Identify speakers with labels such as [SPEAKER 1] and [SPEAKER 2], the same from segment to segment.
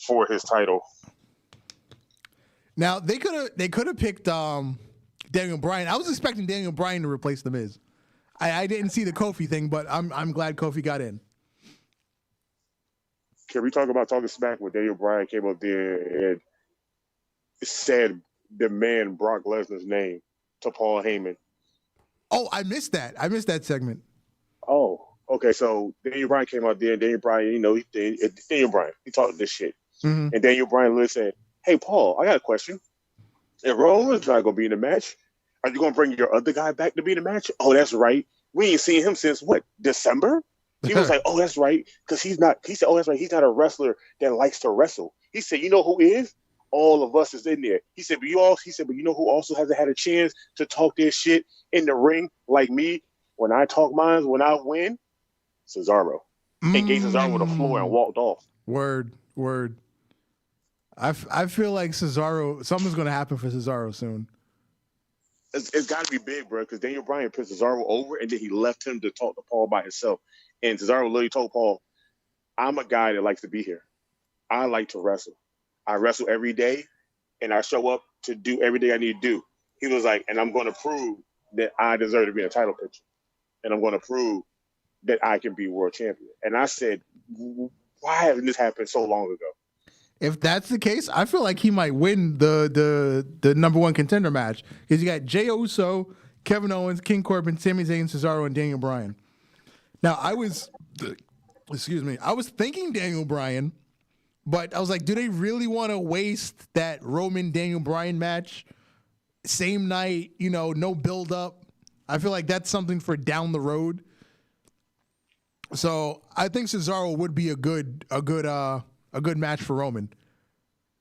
[SPEAKER 1] for his title.
[SPEAKER 2] Now they could have picked Daniel Bryan. I was expecting Daniel Bryan to replace The Miz. I didn't see the Kofi thing, but I'm glad Kofi got in.
[SPEAKER 1] Can we talk about talking smack when Daniel Bryan came up there and said the man Brock Lesnar's name to Paul Heyman?
[SPEAKER 2] Oh, I missed that. I missed that segment.
[SPEAKER 1] Oh, okay. So Daniel Bryan came out there, and Daniel Bryan, Daniel Bryan, he talked this shit.
[SPEAKER 2] Mm-hmm.
[SPEAKER 1] And Daniel Bryan literally said, "Hey, Paul, I got a question. If Roman's not going to be in the match, are you going to bring your other guy back to be in the match?" "Oh, that's right. We ain't seen him since, what, December?" He was like, "Oh, that's right." Because he said, "Oh, that's right. He's not a wrestler that likes to wrestle." He said, "You know who is? All of us is in there." He said, but you know who also hasn't had a chance to talk their shit in the ring like me? When I talk mine, when I win, Cesaro." And gave Cesaro the floor and walked off.
[SPEAKER 2] Word. I feel like Cesaro, something's going to happen for Cesaro soon.
[SPEAKER 1] It's got to be big, bro, because Daniel Bryan put Cesaro over, and then he left him to talk to Paul by himself. And Cesaro literally told Paul, "I'm a guy that likes to be here. I like to wrestle. I wrestle every day, and I show up to do everything I need to do." He was like, "And I'm going to prove that I deserve to be in a title picture. And I'm going to prove that I can be world champion." And I said, why hasn't this happened so long ago?
[SPEAKER 2] If that's the case, I feel like he might win the number one contender match, because you got Jey Uso, Kevin Owens, King Corbin, Sami Zayn, Cesaro, and Daniel Bryan. Now, I was thinking Daniel Bryan, but I was like, do they really want to waste that Roman Daniel Bryan match? Same night, no build up. I feel like that's something for down the road. So I think Cesaro would be a good match for Roman.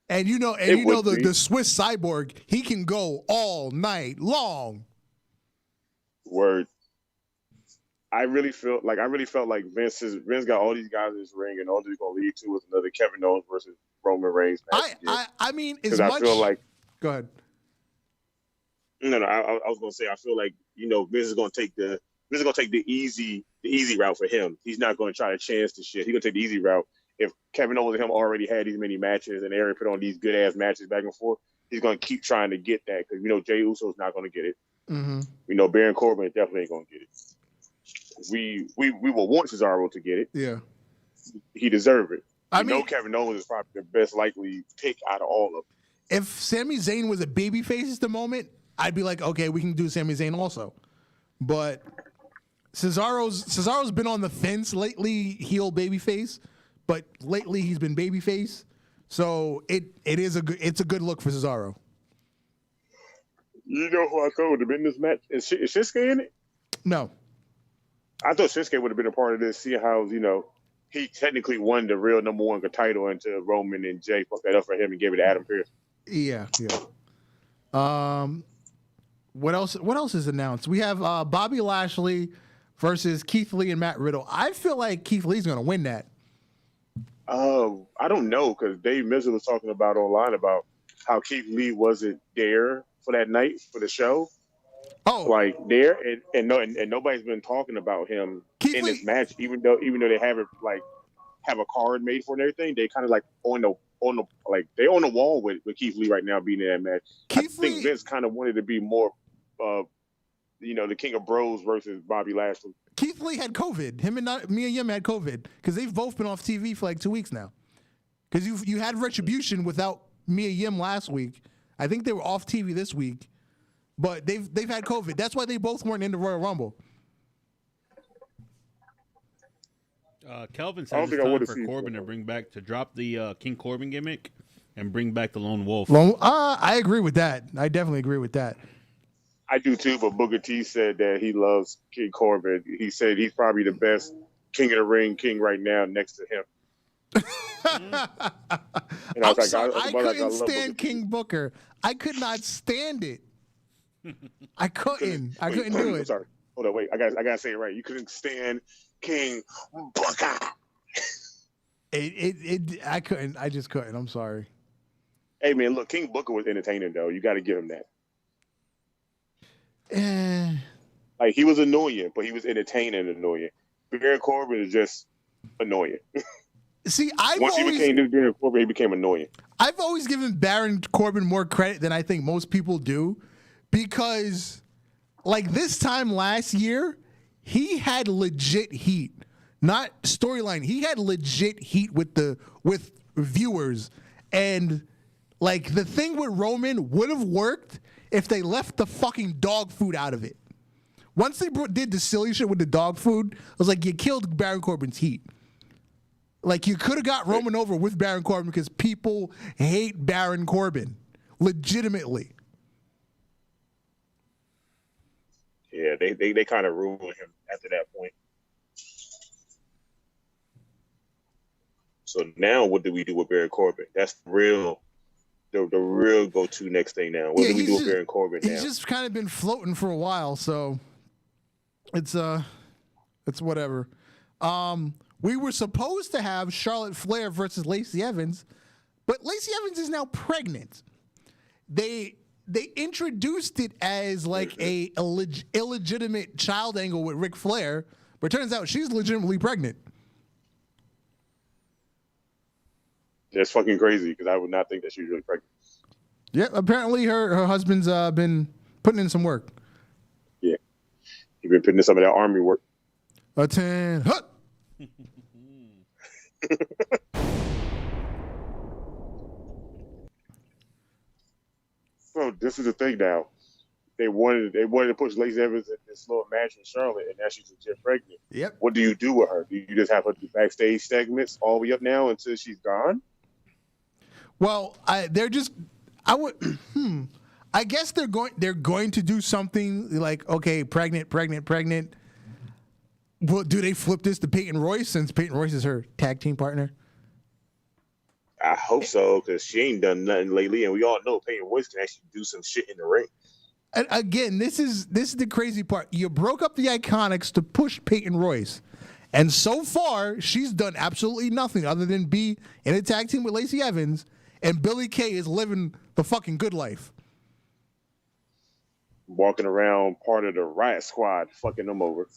[SPEAKER 2] And the Swiss Cyborg, he can go all night long.
[SPEAKER 1] Word. I really felt like Vince got all these guys in this ring, and all they're gonna lead to is another Kevin Owens versus Roman Reigns match.
[SPEAKER 2] I mean, as
[SPEAKER 1] much.
[SPEAKER 2] I
[SPEAKER 1] feel like.
[SPEAKER 2] Go ahead.
[SPEAKER 1] No. I was gonna say I feel like Vince is gonna take the easy route for him. He's not gonna try to chance the shit. He's gonna take the easy route. If Kevin Owens and him already had these many matches, and Aaron put on these good ass matches back and forth, he's gonna keep trying to get that, because Jey Uso's not gonna get it.
[SPEAKER 2] Mm-hmm.
[SPEAKER 1] We know Baron Corbin definitely ain't gonna get it. We will want Cesaro to get it.
[SPEAKER 2] Yeah,
[SPEAKER 1] he deserved it.
[SPEAKER 2] I mean,
[SPEAKER 1] Kevin Owens is probably the best likely pick out of all of them.
[SPEAKER 2] If Sami Zayn was a babyface at the moment, I'd be like, okay, we can do Sami Zayn also. But Cesaro's been on the fence lately, heel babyface, but lately he's been babyface. So it's a good look for Cesaro.
[SPEAKER 1] You know who I thought would have been in this match? Is Shinsuke in it?
[SPEAKER 2] No.
[SPEAKER 1] I thought Shinsuke would have been a part of this. See how he technically won the real number one title until Roman and Jay fucked that up for him and gave it to Adam Pearce.
[SPEAKER 2] Yeah. What else is announced? We have Bobby Lashley versus Keith Lee and Matt Riddle. I feel like Keith Lee's going to win that.
[SPEAKER 1] I don't know, because Dave Mizzer was talking about online about how Keith Lee wasn't there for that night for the show.
[SPEAKER 2] Oh,
[SPEAKER 1] like there, and nobody's been talking about him in this match, even though they have a card made for it and everything. They kind of like on the wall with Keith Lee right now being in that match. I think Vince kind of wanted to be more, the King of Bros versus Bobby Lashley.
[SPEAKER 2] Keith Lee had COVID. Him and Mia Yim had COVID, because they've both been off TV for like 2 weeks now. Because you had Retribution without Mia Yim last week. I think they were off TV this week, but they've had COVID. That's why they both weren't in the Royal Rumble.
[SPEAKER 3] Kelvin said it's time for Corbin to drop the King Corbin gimmick and bring back the Lone Wolf.
[SPEAKER 2] I agree with that. I definitely agree with that.
[SPEAKER 1] I do too, but Booker T said that he loves King Corbin. He said he's probably the best King of the Ring king right now next to him.
[SPEAKER 2] And I couldn't stand King Booker. I could not stand it. I couldn't do it.
[SPEAKER 1] Sorry. Hold on, wait. I gotta say it right. You couldn't stand King Booker.
[SPEAKER 2] I couldn't. I just couldn't. I'm sorry.
[SPEAKER 1] Hey man, look, King Booker was entertaining though. You got to give him that. Like, he was annoying, but he was entertaining and annoying. Baron Corbin is just annoying.
[SPEAKER 2] See,
[SPEAKER 1] Once he became this Baron Corbin, he became annoying.
[SPEAKER 2] I've always given Baron Corbin more credit than I think most people do, because like this time last year, he had legit heat, not storyline. He had legit heat with viewers, and like the thing with Roman would have worked if they left the fucking dog food out of it. Once they did the silly shit with the dog food, I was like, you killed Baron Corbin's heat. Like, you could have got Roman over with Baron Corbin because people hate Baron Corbin. Legitimately.
[SPEAKER 1] Yeah, they kind of ruined him after that point. So now what do we do with Baron Corbin? That's the real go-to next thing now. What do we do with Baron Corbin now?
[SPEAKER 2] He's just kind of been floating for a while, so it's whatever. We were supposed to have Charlotte Flair versus Lacey Evans, but Lacey Evans is now pregnant. They introduced it as like a illegitimate child angle with Ric Flair, but it turns out she's legitimately pregnant.
[SPEAKER 1] That's fucking crazy because I would not think that she's really pregnant.
[SPEAKER 2] Yeah, apparently her husband's been putting in some work.
[SPEAKER 1] Yeah, he's been putting in some of that army work.
[SPEAKER 2] Attend. Huh.
[SPEAKER 1] So this is the thing now. They wanted to push Lacey Evans in this little match with Charlotte, and now she's legit pregnant.
[SPEAKER 2] Yep.
[SPEAKER 1] What do you do with her? Do you just have her do backstage segments all the way up now until she's gone?
[SPEAKER 2] Well, I guess they're going to do something like, okay, pregnant. Well, do they flip this to Peyton Royce since Peyton Royce is her tag team partner?
[SPEAKER 1] I hope so, because she ain't done nothing lately, and we all know Peyton Royce can actually do some shit in the ring.
[SPEAKER 2] And again, this is the crazy part. You broke up the Iconics to push Peyton Royce, and so far she's done absolutely nothing other than be in a tag team with Lacey Evans, and Billie Kay is living the fucking good life.
[SPEAKER 1] Walking around part of the Riot Squad, fucking them over.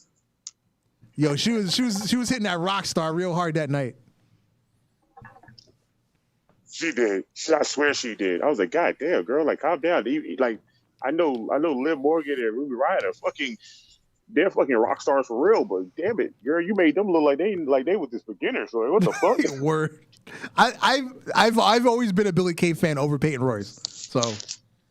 [SPEAKER 2] Yo, she was hitting that rock star real hard that night.
[SPEAKER 1] She did. I swear she did. I was like, God damn, girl, like calm down. Like, I know Liv Morgan and Ruby Riott are they're fucking rock stars for real, but damn it, girl, you made them look like they were just beginners. So what the fuck?
[SPEAKER 2] Word. I've always been a Billie Kay fan over Peyton Royce. So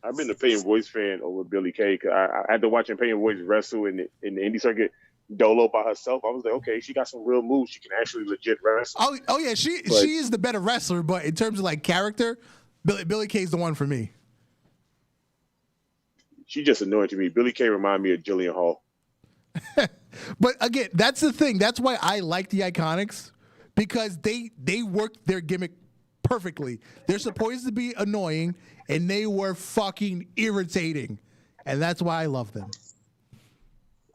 [SPEAKER 1] I've been a Peyton Royce fan over Billie Kay. Cause I had to watching Peyton Royce wrestle in the indie circuit dolo by herself. I was like, okay, she got some real moves. She can actually legit wrestle.
[SPEAKER 2] Oh yeah, she is the better wrestler, but in terms of like character, Billie Kay's the one for me.
[SPEAKER 1] She just annoying to me. Billie Kay remind me of Jillian Hall.
[SPEAKER 2] But again, that's the thing. That's why I like the Iconics, because they work their gimmick perfectly. They're supposed to be annoying, and they were fucking irritating, and that's why I love them.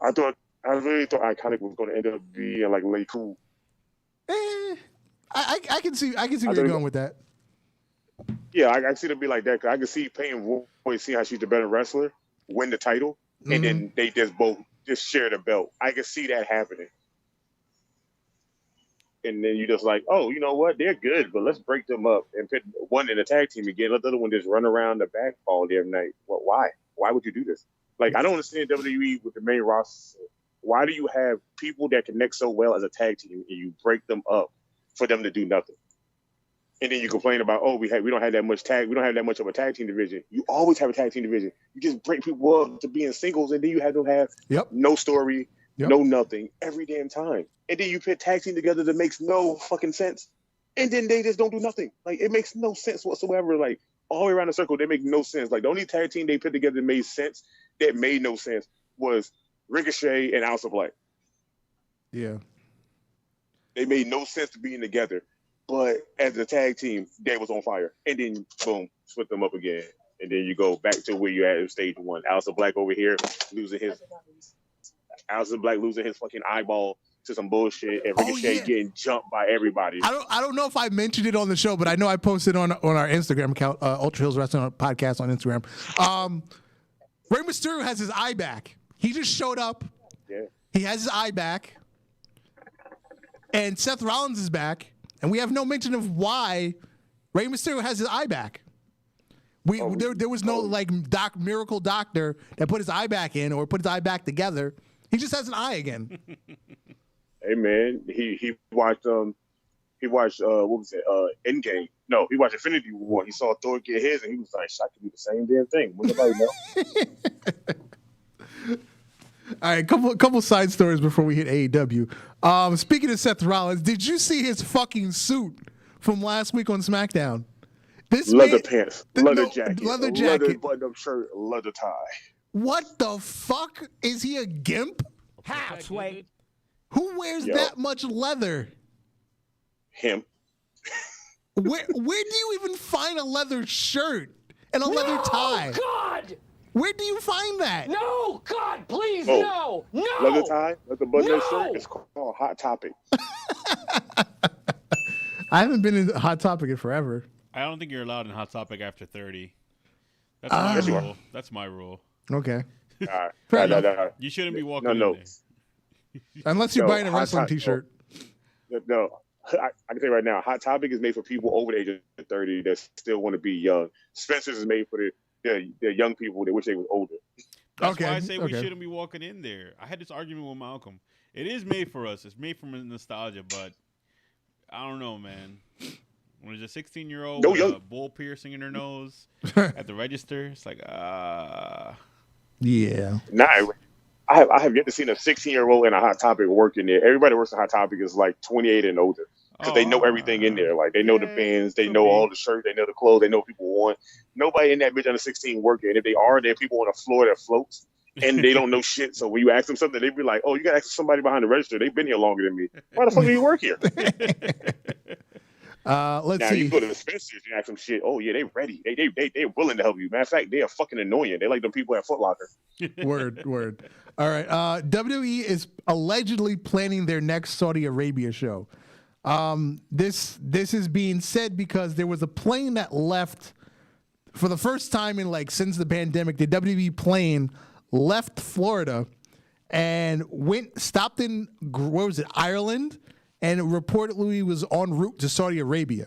[SPEAKER 1] I really thought Iconic was going to end up being like Lay Cool.
[SPEAKER 2] I can see where you're going with that.
[SPEAKER 1] Yeah, I see them be like that. Cause I can see Peyton Royce see how she's the better wrestler, win the title, and then they both share the belt. I can see that happening. And then you just like, oh, you know what? They're good, but let's break them up and put one in a tag team again. Let the other one just run around the back all day every night. Well, why? Why would you do this? Like, I don't understand WWE with the main roster. Why do you have people that connect so well as a tag team and you break them up for them to do nothing? And then you complain about, oh, we don't have that much of a tag team division. You always have a tag team division. You just break people up to being singles, and then you have them have no story, no nothing every damn time. And then you put tag team together that makes no fucking sense. And then they just don't do nothing. Like, it makes no sense whatsoever. Like, all the way around the circle, they make no sense. Like, the only tag team they put together that made sense, was Ricochet and House of Black.
[SPEAKER 2] Yeah.
[SPEAKER 1] They made no sense to being together. But as a tag team, they was on fire. And then, boom, split them up again. And then you go back to where you had in stage one. House of Black over here losing his fucking eyeball to some bullshit, and Ricochet getting jumped by everybody.
[SPEAKER 2] I don't know if I mentioned it on the show, but I know I posted on our Instagram account, Ultra Heelz Wrestling Podcast on Instagram. Rey Mysterio has his eye back. He just showed up. Yeah. He has his eye back. And Seth Rollins is back. and we have no mention of why Rey Mysterio has his eye back. There was no like miracle doctor that put his eye back in or put his eye back together. He just has an eye again.
[SPEAKER 1] Hey man, he watched what was it? Endgame. No, he watched Infinity War. He saw Thor get his, and he was like, "I could do the same damn thing." Would nobody know?
[SPEAKER 2] All right, couple side stories before we hit AEW. Speaking of Seth Rollins, did you see his fucking suit from last week on SmackDown? This
[SPEAKER 1] leather pants, leather
[SPEAKER 2] jacket,
[SPEAKER 1] leather button-up shirt, leather tie.
[SPEAKER 2] What the fuck? Is he a gimp?
[SPEAKER 4] How, Sway?
[SPEAKER 2] Who wears that much leather?
[SPEAKER 1] Him.
[SPEAKER 2] Where do you even find a leather shirt and a leather tie?
[SPEAKER 4] God!
[SPEAKER 2] Where do you find that?
[SPEAKER 4] No, God, please, no!
[SPEAKER 1] Leather tie, leather button-up shirt. It's called Hot Topic.
[SPEAKER 2] I haven't been in Hot Topic in forever.
[SPEAKER 3] I don't think you're allowed in Hot Topic after 30. That's my rule. That's my rule.
[SPEAKER 2] Okay.
[SPEAKER 1] No.
[SPEAKER 3] You shouldn't be walking in there.
[SPEAKER 2] Unless you're buying a wrestling T-shirt.
[SPEAKER 1] No. I can say right now, Hot Topic is made for people over the age of 30 that still want to be young. Spencer's is made for the young people that wish they were older.
[SPEAKER 3] That's why I say we shouldn't be walking in there. I had this argument with Malcolm. It is made for us. It's made from nostalgia, but I don't know, man. When there's a 16-year-old with a bull piercing in her nose at the register, it's like,
[SPEAKER 2] Yeah.
[SPEAKER 1] Nah, I have yet to see a 16-year-old in a Hot Topic working there. Everybody that works in Hot Topic is like 28 and older because they know everything in there. Like they know the bands, they know all the shirts, they know the clothes, they know what people want. Nobody in that bitch under 16 working. And if they are, there are people on the floor that floats and they don't know shit. So when you ask them something, they be like, "Oh, you got to ask somebody behind the register. They've been here longer than me. Why the fuck do you work here?"
[SPEAKER 2] Let's see.
[SPEAKER 1] You go to the Spencer's and ask them shit. Oh yeah, they ready. They're willing to help you. Matter of fact, they are fucking annoying. They like them people at Foot Locker.
[SPEAKER 2] Word. All right. WWE is allegedly planning their next Saudi Arabia show. This is being said because there was a plane that left for the first time in since the pandemic. The WWE plane left Florida and stopped in Ireland. And reportedly was en route to Saudi Arabia.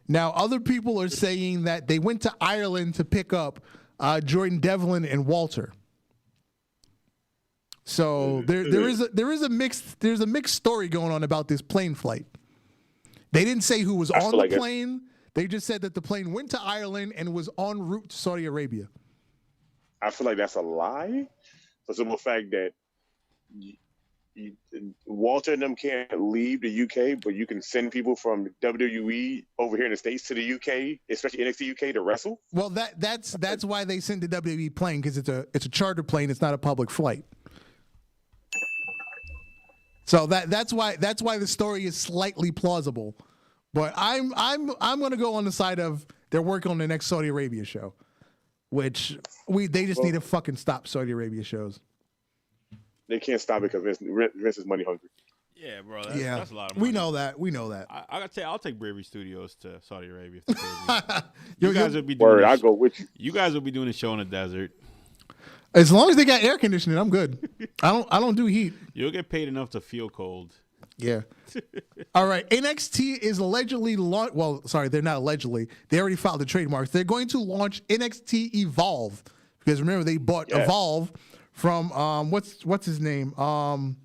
[SPEAKER 2] Now, other people are saying that they went to Ireland to pick up Jordan Devlin and Walter. So there is a mixed story going on about this plane flight. They didn't say who was on the plane. They just said that the plane went to Ireland and was en route to Saudi Arabia.
[SPEAKER 1] I feel like that's a lie for the simple fact that Walter and them can't leave the UK, but you can send people from WWE over here in the States to the UK, especially NXT UK, to wrestle.
[SPEAKER 2] Well, that's why they sent the WWE plane, because it's a charter plane. It's not a public flight. So that's why the story is slightly plausible. But I'm going to go on the side of they're working on the next Saudi Arabia show, which they just need to fucking stop Saudi Arabia shows.
[SPEAKER 1] They can't stop it because Vince is money hungry.
[SPEAKER 3] Yeah, bro. That's a lot of money.
[SPEAKER 2] We know that.
[SPEAKER 3] I gotta say, I'll take Bravery Studios to Saudi Arabia. If you guys would be doing
[SPEAKER 1] Word, I'll go with you.
[SPEAKER 3] You guys will be doing a show in the desert.
[SPEAKER 2] As long as they got air conditioning, I'm good. I don't do heat.
[SPEAKER 3] You'll get paid enough to feel cold.
[SPEAKER 2] Yeah. All right. NXT is allegedly they're not allegedly. They already filed the trademarks. They're going to launch NXT Evolve because remember they bought Evolve from what's his name? I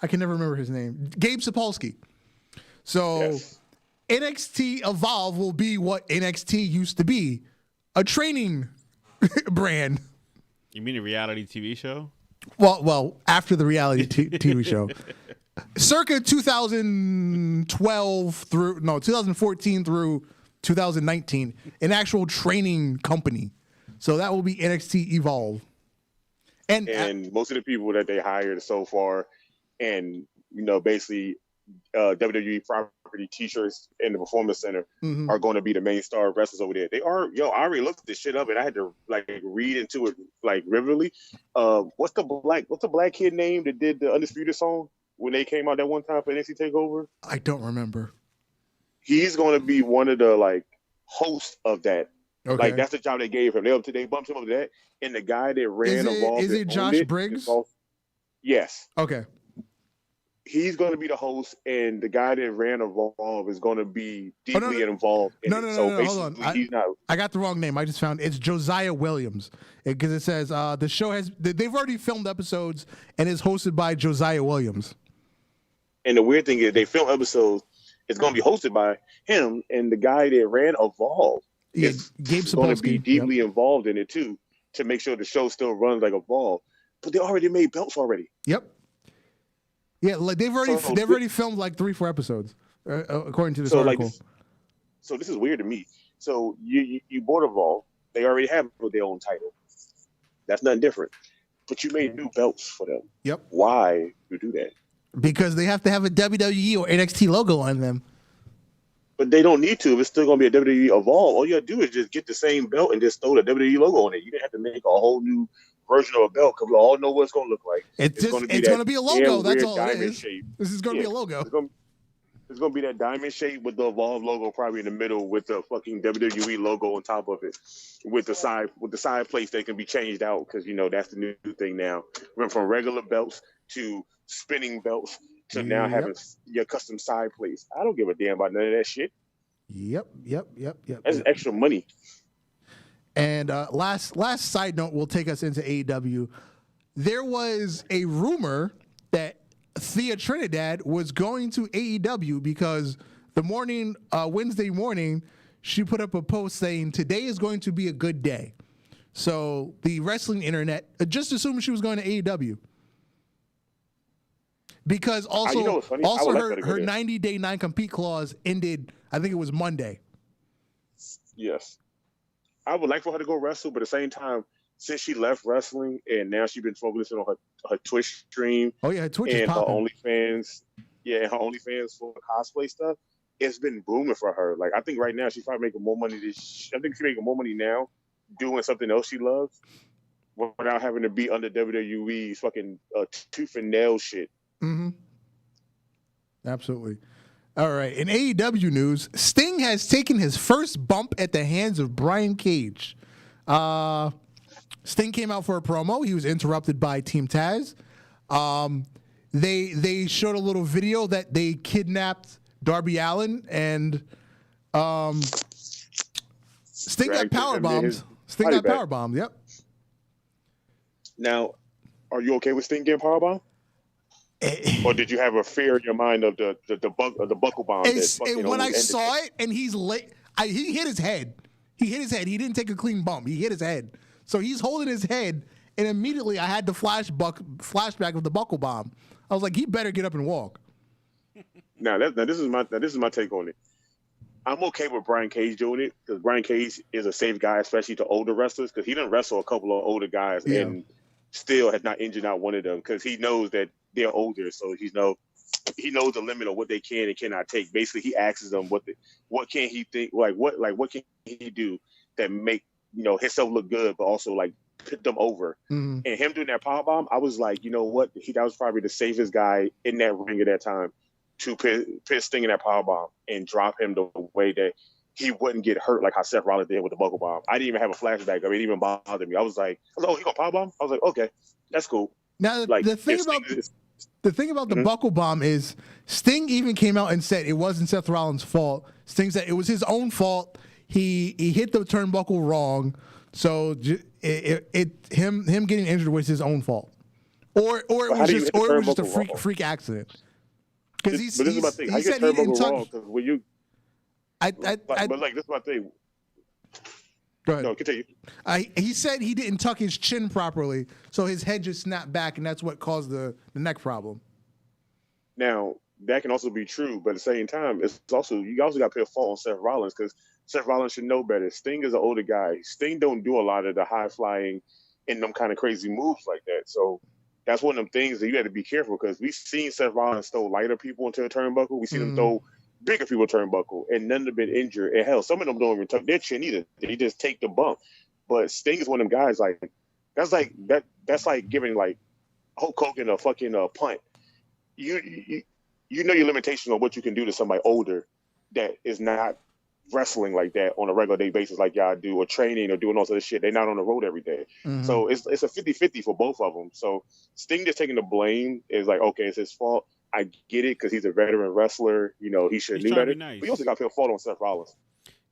[SPEAKER 2] can never remember his name. Gabe Sapolsky. So NXT Evolve will be what NXT used to be, a training brand.
[SPEAKER 3] You mean a reality TV show?
[SPEAKER 2] Well, after the reality TV show. Circa 2014 through 2019, an actual training company. So that will be NXT Evolve. And
[SPEAKER 1] most of the people that they hired so far, and basically WWE property T-shirts in the Performance Center are going to be the main star wrestlers over there. They are. I already looked this shit up, and I had to read into it regularly. What's the black kid name that did the Undisputed song when they came out that one time for NXT TakeOver?
[SPEAKER 2] I don't remember.
[SPEAKER 1] He's going to be one of the hosts of that.
[SPEAKER 2] Okay.
[SPEAKER 1] That's the job they gave him. They bumped him up to that. And the guy that ran Evolve.
[SPEAKER 2] Is it Josh Briggs?
[SPEAKER 1] Yes.
[SPEAKER 2] Okay.
[SPEAKER 1] he's going to be the host, and the guy that ran Evolve is going to be deeply involved in it. So basically, he's not.
[SPEAKER 2] I got the wrong name. I just found it's Josiah Williams because it says the show they've already filmed episodes and is hosted by Josiah Williams.
[SPEAKER 1] And the weird thing is, they film episodes. It's going to be hosted by him, and the guy that ran Evolve is going to be deeply involved in it too, to make sure the show still runs like Evolve. But they already made belts already.
[SPEAKER 2] Yep. Yeah, like they've already filmed like 3-4 episodes, according to this article.
[SPEAKER 1] So this is weird to me. So you bought Evolve. They already have their own title. That's nothing different. But you made new belts for them.
[SPEAKER 2] Yep.
[SPEAKER 1] Why you do that?
[SPEAKER 2] Because they have to have a WWE or NXT logo on them.
[SPEAKER 1] But they don't need to. If it's still going to be a WWE Evolve, all you got to do is just get the same belt and just throw the WWE logo on it. You didn't have to make a whole new version of a belt because we all know what it's going to look like.
[SPEAKER 2] It's going to be a logo. That's all it is. Shape. This is going to be a logo.
[SPEAKER 1] It's going to be that diamond shape with the Evolve logo probably in the middle with the fucking WWE logo on top of it. With the side plates that can be changed out because, that's the new thing now. We went from regular belts to spinning belts to now having your custom side plates. I don't give a damn about none of that shit.
[SPEAKER 2] Yep.
[SPEAKER 1] That's extra money.
[SPEAKER 2] And last side note will take us into AEW. There was a rumor that Thea Trinidad was going to AEW because Wednesday morning, she put up a post saying, "Today is going to be a good day." So the wrestling internet just assumed she was going to AEW. Because also her 90-day non-compete clause ended, I think it was Monday.
[SPEAKER 1] Yes. I would like for her to go wrestle, but at the same time, since she left wrestling and now she's been focusing on her Twitch stream.
[SPEAKER 2] Oh yeah, her Twitch
[SPEAKER 1] and
[SPEAKER 2] is popping.
[SPEAKER 1] Her OnlyFans. Yeah, her OnlyFans for cosplay stuff. It's been booming for her. Like I think right now she's probably making more money. I think she's making more money now doing something else she loves without having to be under WWE's fucking tooth and nail shit.
[SPEAKER 2] Mm-hmm. Absolutely. All right. In AEW news, Sting has taken his first bump at the hands of Brian Cage. Sting came out for a promo. He was interrupted by Team Taz. They showed a little video that they kidnapped Darby Allin and Sting got power bombs. Sting got power bombed. Yep.
[SPEAKER 1] Now, are you okay with Sting getting power bombed? Or did you have a fear in your mind of the buckle bomb?
[SPEAKER 2] When I saw it, and he's late, he hit his head. He didn't take a clean bump. He hit his head. So he's holding his head, and immediately I had the flashback of the buckle bomb. I was like, he better get up and walk.
[SPEAKER 1] Now this is my take on it. I'm okay with Brian Cage doing it because Brian Cage is a safe guy, especially to older wrestlers, because he didn't wrestle a couple of older guys and still has not injured out one of them because he knows that they're older, so he knows the limit of what they can and cannot take. Basically, he asks them what can he think, what can he do that make himself look good, but also like put them over. Mm-hmm. And him doing that powerbomb, I was like, that was probably the safest guy in that ring at that time to put Sting in that powerbomb and drop him the way that he wouldn't get hurt like how Seth Rollins did with the buckle bomb. I didn't even have a flashback of it. It didn't even bother me. I was like, oh, he gonna powerbomb? I was like, okay, that's cool.
[SPEAKER 2] Now the thing about the buckle bomb is Sting even came out and said it wasn't Seth Rollins' fault. Sting said it was his own fault. He hit the turnbuckle wrong, so him getting injured was his own fault, or it was just a freak accident. Because he said he didn't touch.
[SPEAKER 1] But this is my thing.
[SPEAKER 2] Go ahead.
[SPEAKER 1] No, continue.
[SPEAKER 2] He said he didn't tuck his chin properly, so his head just snapped back, and that's what caused the neck problem.
[SPEAKER 1] Now, that can also be true, but at the same time, you also got to put a fault on Seth Rollins because Seth Rollins should know better. Sting is an older guy. Sting don't do a lot of the high flying and them kind of crazy moves like that. So that's one of them things that you have to be careful because we've seen Seth Rollins throw lighter people into a turnbuckle. We've seen him throw bigger people turnbuckle, and none have been injured. And hell, some of them don't even tuck their chin either. They just take the bump. But Sting is one of them guys that's like giving like Hulk Hogan a fucking punt. You know your limitation on what you can do to somebody older that is not wrestling like that on a regular day basis like y'all do, or training or doing all sort of shit. They're not on the road every day. Mm-hmm. So it's a 50-50 for both of them. So Sting just taking the blame is like, okay, it's his fault. I get it because he's a veteran wrestler. You know, he should have knew better.
[SPEAKER 3] Nice.
[SPEAKER 1] But you also got to fault on Seth Rollins.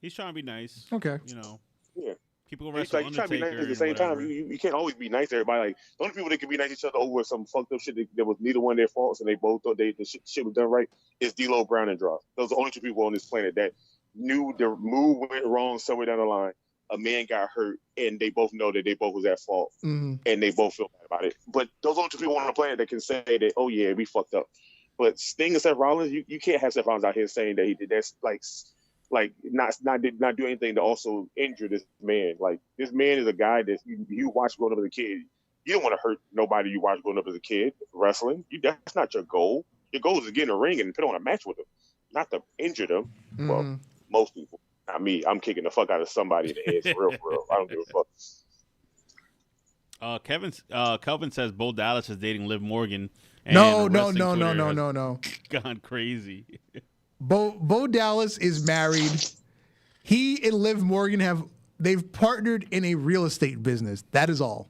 [SPEAKER 3] He's trying to be nice.
[SPEAKER 2] Okay.
[SPEAKER 3] You know.
[SPEAKER 1] Yeah.
[SPEAKER 3] People wrestle
[SPEAKER 1] like,
[SPEAKER 3] Undertaker.
[SPEAKER 1] Trying to be nice at the same time. You can't always be nice to everybody. Like the only people that can be nice to each other over some fucked up shit that was neither one of their faults, and they both thought the shit was done right, is D'Lo Brown and Droz. Those are the only two people on this planet that knew the move went wrong somewhere down the line. A man got hurt, and they both know that they both was at fault, and they both feel bad about it. But those are the only two people on the planet that can say that, oh yeah, we fucked up. But Sting and Seth Rollins, you can't have Seth Rollins out here saying that he did that's like not do anything to also injure this man. Like this man is a guy that you watch growing up as a kid. You don't want to hurt nobody you watch growing up as a kid wrestling. That's not your goal. Your goal is to get in a ring and put on a match with them, not to injure them. Well, most people, not me. I'm kicking the fuck out of somebody in the head for real. I don't give a fuck.
[SPEAKER 3] Kelvin says Bo Dallas is dating Liv Morgan. And
[SPEAKER 2] No.
[SPEAKER 3] Gone crazy.
[SPEAKER 2] Bo Dallas is married. He and Liv Morgan they've partnered in a real estate business. That is all.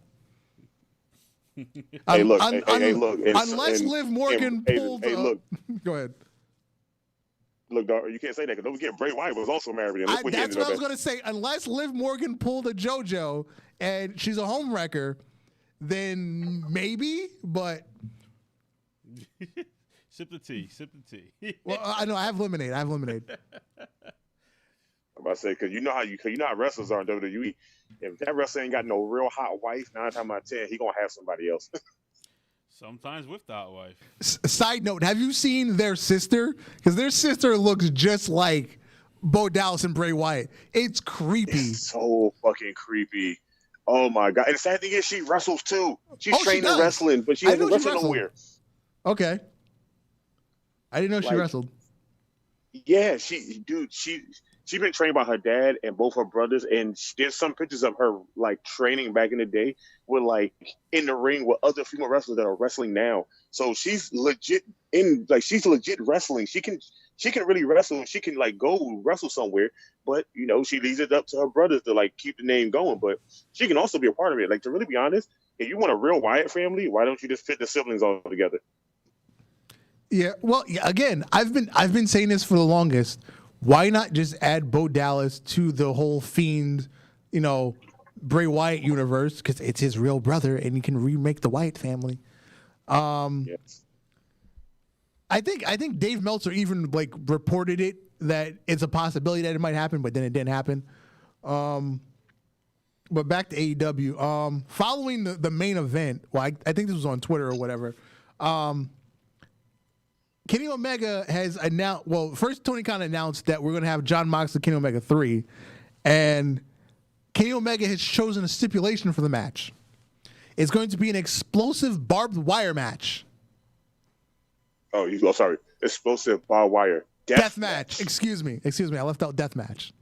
[SPEAKER 2] Unless Liv Morgan pulled.
[SPEAKER 1] Look.
[SPEAKER 2] Go ahead.
[SPEAKER 1] Look, dog, you can't say that because don't forget Bray Wyatt was also married.
[SPEAKER 2] That's what I was going to say. Unless Liv Morgan pulled a JoJo and she's a homewrecker, then maybe. But
[SPEAKER 3] Sip the tea.
[SPEAKER 2] Well, I know I have lemonade.
[SPEAKER 1] I'm about to say because you know how wrestlers are in WWE. If that wrestler ain't got no real hot wife, 9 times out of 10, he gonna have somebody else.
[SPEAKER 3] Sometimes with the hot wife.
[SPEAKER 2] Side note: have you seen their sister? Because their sister looks just like Bo Dallas and Bray Wyatt. It's creepy.
[SPEAKER 1] It's so fucking creepy. Oh my god! And the sad thing is, she wrestles too. She's trained in wrestling, but she hasn't wrestled nowhere.
[SPEAKER 2] Okay. I didn't know she wrestled.
[SPEAKER 1] Yeah, she's been trained by her dad and both her brothers, and there's some pictures of her like training back in the day with like in the ring with other female wrestlers that are wrestling now. So she's legit wrestling. She can really wrestle. She can like go wrestle somewhere, but you know she leaves it up to her brothers to like keep the name going. But she can also be a part of it. Like to really be honest, if you want a real Wyatt family, why don't you just fit the siblings all together?
[SPEAKER 2] Yeah, well, again, I've been saying this for the longest. Why not just add Bo Dallas to the whole Fiend, Bray Wyatt universe? Because it's his real brother, and he can remake the Wyatt family.
[SPEAKER 1] Yes.
[SPEAKER 2] I think Dave Meltzer even like reported it that it's a possibility that it might happen, but then it didn't happen. But back to AEW. Following the main event, well, I think this was on Twitter or whatever. Kenny Omega has announced. Well, first Tony Khan announced that we're going to have Jon Moxley, Kenny Omega 3, and Kenny Omega has chosen a stipulation for the match. It's going to be an explosive barbed wire match.
[SPEAKER 1] Oh, sorry, explosive barbed wire
[SPEAKER 2] death match. Excuse me. I left out death match.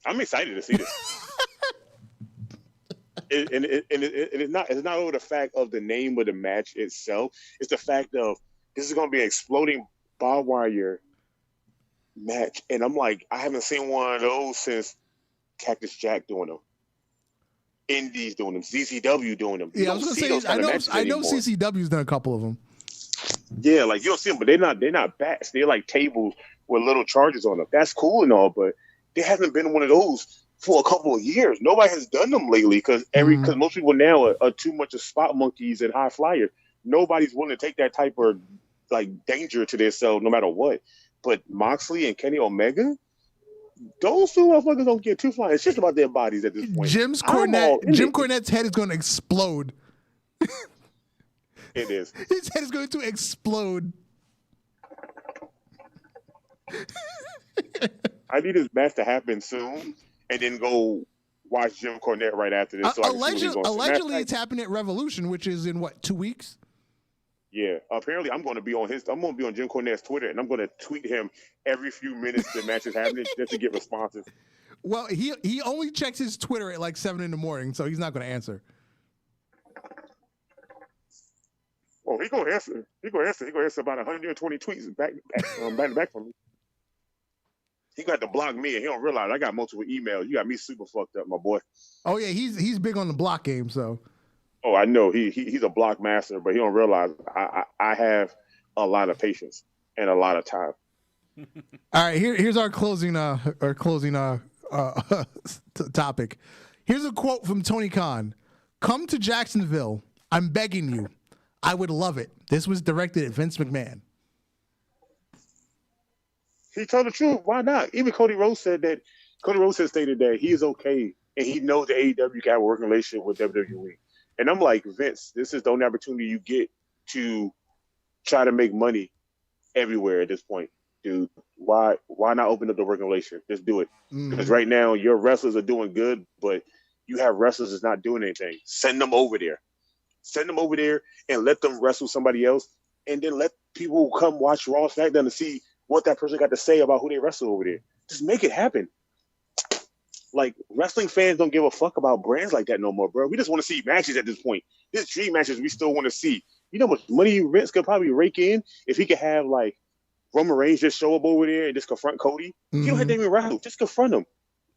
[SPEAKER 1] I'm excited to see this. It's not over the fact of the name of the match itself. It's the fact of this is going to be an exploding barbed wire match, and I'm like, I haven't seen one of those since Cactus Jack doing them, Indies doing them, CCW doing them.
[SPEAKER 2] Yeah, I was going to say, I know CCW's done a couple of them.
[SPEAKER 1] Yeah, like you don't see them, but they're not bats. They're like tables with little charges on them. That's cool and all, but there hasn't been one of those for a couple of years. Nobody has done them lately because most people now are too much of spot monkeys and high flyers. Nobody's willing to take that type of like danger to themselves no matter what. But Moxley and Kenny Omega, those two motherfuckers don't get too fly. It's just about their bodies at this point. Jim
[SPEAKER 2] Cornette's head is going to explode.
[SPEAKER 1] It is.
[SPEAKER 2] His head is going to explode.
[SPEAKER 1] I need this match to happen soon, and then go watch Jim Cornette right after this. So
[SPEAKER 2] allegedly, it's happening at Revolution, which is in 2 weeks.
[SPEAKER 1] Yeah, apparently I'm going to be on Jim Cornette's Twitter, and I'm going to tweet him every few minutes the match is happening just to get responses.
[SPEAKER 2] Well, he only checks his Twitter at like 7 a.m, so he's not going to answer.
[SPEAKER 1] Oh, he gonna answer. He gonna answer about 120 tweets back to back from me. He got to block me, and he don't realize I got multiple emails. You got me super fucked up, my boy.
[SPEAKER 2] Oh yeah, he's big on the block game. So
[SPEAKER 1] Oh, I know he's a block master, but he don't realize I have a lot of patience and a lot of time.
[SPEAKER 2] All right, here's our closing topic. Here's a quote from Tony Khan: "Come to Jacksonville. I'm begging you. I would love it." This was directed at Vince McMahon.
[SPEAKER 1] He told the truth. Why not? Even Cody Rhodes said that. Cody Rhodes has stated that he is okay and he knows that AEW can have a working relationship with WWE. And I'm like, Vince, this is the only opportunity you get to try to make money everywhere at this point, dude. Why not open up the working relationship? Just do it. Because right now your wrestlers are doing good, but you have wrestlers that's not doing anything. Send them over there. Send them over there and let them wrestle somebody else, and then let people come watch Raw, SmackDown to see what that person got to say about who they wrestle over there. Just make it happen. Like, wrestling fans don't give a fuck about brands like that no more, bro. We just want to see matches at this point. There's dream matches we still want to see. You know how much money Vince could probably rake in if he could have, like, Roman Reigns just show up over there and just confront Cody? You don't have to even wrestle. Just confront him.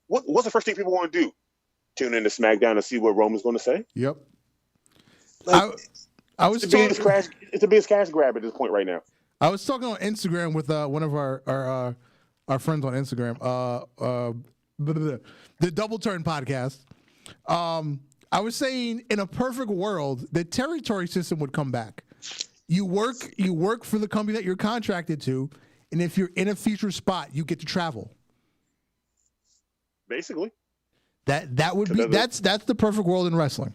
[SPEAKER 1] What's the first thing people want to do? Tune into SmackDown and see what Roman's going to say?
[SPEAKER 2] Yep.
[SPEAKER 1] Like,
[SPEAKER 2] I was
[SPEAKER 1] it's the biggest cash grab at this point right now.
[SPEAKER 2] I was talking on Instagram with one of our friends on Instagram, the Double Turn podcast. I was saying, in a perfect world, the territory system would come back. You work for the company that you're contracted to, and if you're in a featured spot, you get to travel.
[SPEAKER 1] Basically,
[SPEAKER 2] that would be that's the perfect world in wrestling.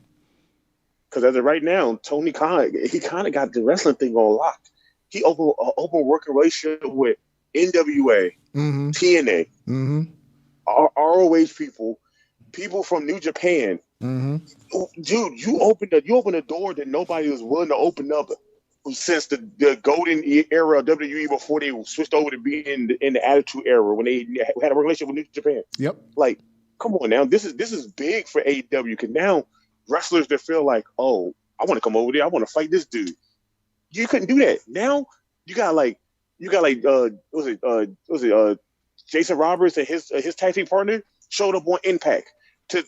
[SPEAKER 1] Because as of right now, Tony Khan, he kind of got the wrestling thing on lock. He opened an open working relationship with NWA, TNA, ROH people from New Japan. Dude, you opened a door that nobody was willing to open up since the golden era of WWE before they switched over to being in the Attitude Era when they had a relationship with New Japan.
[SPEAKER 2] Yep.
[SPEAKER 1] Like, come on now, this is big for AEW, because now wrestlers that feel like, oh, I want to come over there, I want to fight this dude. You couldn't do that. Now you got Jason Roberts and his tag team partner showed up on Impact to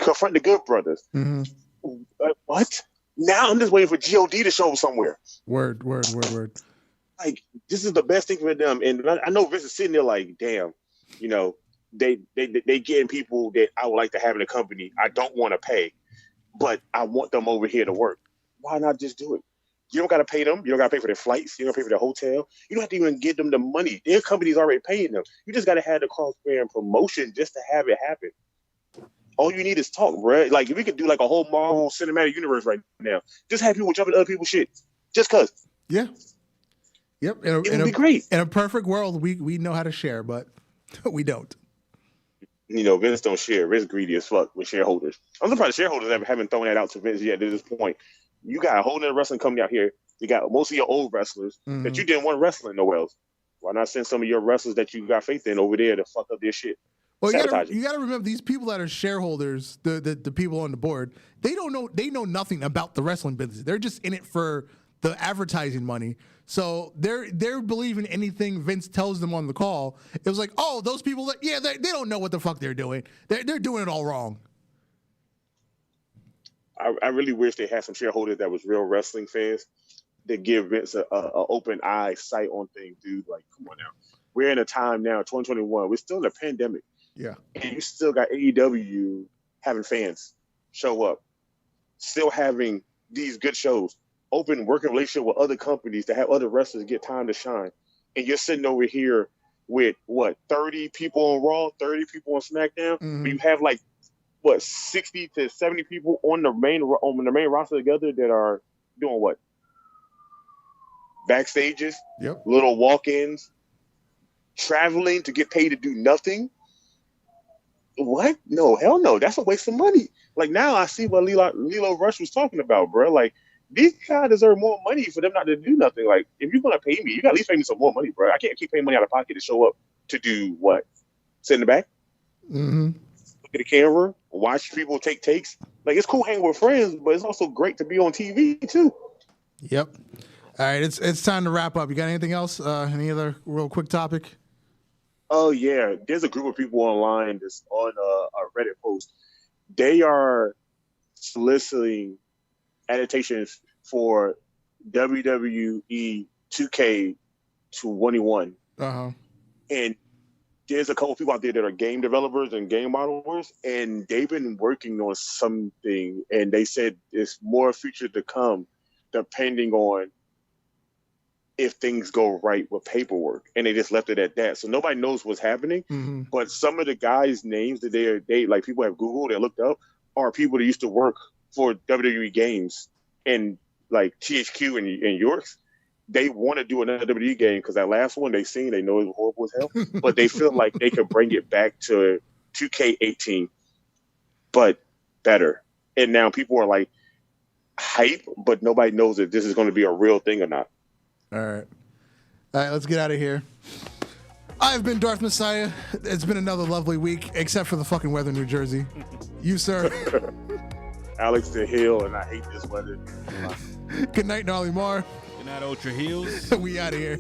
[SPEAKER 1] confront the Good Brothers. What? Now I'm just waiting for God to show up somewhere.
[SPEAKER 2] Word.
[SPEAKER 1] Like, this is the best thing for them, and I know Vince is sitting there like, damn, you know, they getting people that I would like to have in the company. I don't want to pay, but I want them over here to work. Why not just do it? You don't got to pay them. You don't got to pay for their flights. You don't pay for their hotel. You don't have to even give them the money. Their company's already paying them. You just got to have the cross-brand promotion just to have it happen. All you need is talk, bro. Like, if we could do like a whole Marvel cinematic universe right now, just have people jumping other people's shit, just cause.
[SPEAKER 2] Yeah. Yep.
[SPEAKER 1] It would be great.
[SPEAKER 2] In a perfect world, we know how to share, but we don't.
[SPEAKER 1] You know, Vince don't share. Vince greedy as fuck with shareholders. I'm surprised shareholders haven't thrown that out to Vince yet at this point. You got a whole nother wrestling company out here. You got most of your old wrestlers that you didn't want wrestling nowhere else. Why not send some of your wrestlers that you got faith in over there to fuck up their shit?
[SPEAKER 2] Well, you got to remember, these people that are shareholders, the people on the board, they know nothing about the wrestling business. They're just in it for the advertising money. So they're believing anything Vince tells them on the call. It was like, oh, those people, they don't know what the fuck they're doing. They're doing it all wrong.
[SPEAKER 1] I really wish they had some shareholders that was real wrestling fans that give Vince a open eye sight on things, dude. Like, come on now. We're in a time now, 2021. We're still in a pandemic.
[SPEAKER 2] Yeah.
[SPEAKER 1] And you still got AEW having fans show up, still having these good shows, open working relationship with other companies to have other wrestlers get time to shine. And you're sitting over here with, 30 people on Raw, 30 people on SmackDown? But you have, 60 to 70 people on the main roster together that are doing what? Backstages?
[SPEAKER 2] Yep. Little
[SPEAKER 1] walk-ins? Traveling to get paid to do nothing? What? No, hell no. That's a waste of money. Like, now I see what Lilo Rush was talking about, bro. Like, these guys deserve more money for them not to do nothing. Like, if you're going to pay me, you got to at least pay me some more money, bro. I can't keep paying money out of pocket to show up to do what? Sit in the back? Look at the camera? Watch people take takes? Like, it's cool hanging with friends, but it's also great to be on TV, too.
[SPEAKER 2] Yep. All right, it's time to wrap up. You got anything else? Any other real quick topic?
[SPEAKER 1] Oh, yeah. There's a group of people online that's on a Reddit post. They are soliciting annotations for WWE 2K21. And there's a couple people out there that are game developers and game modelers, and they've been working on something, and they said there's more features to come depending on if things go right with paperwork. And they just left it at that. So nobody knows what's happening. But some of the guys' names that they like people have Googled and looked up are people that used to work for WWE games and like THQ and Yorks. They want to do another WWE game because that last one they seen, they know it was horrible as hell, but they feel like they could bring it back to 2K18, but better. And now people are like hype, but nobody knows if this is going to be a real thing or not.
[SPEAKER 2] All right, let's get out of here. I've been Darth Messiah. It's been another lovely week, except for the fucking weather in New Jersey. You, sir.
[SPEAKER 1] Alex the Hill, and I hate this weather.
[SPEAKER 2] Good night, Gnarly Marv.
[SPEAKER 3] Good night, Ultra Heelz.
[SPEAKER 2] We out of here.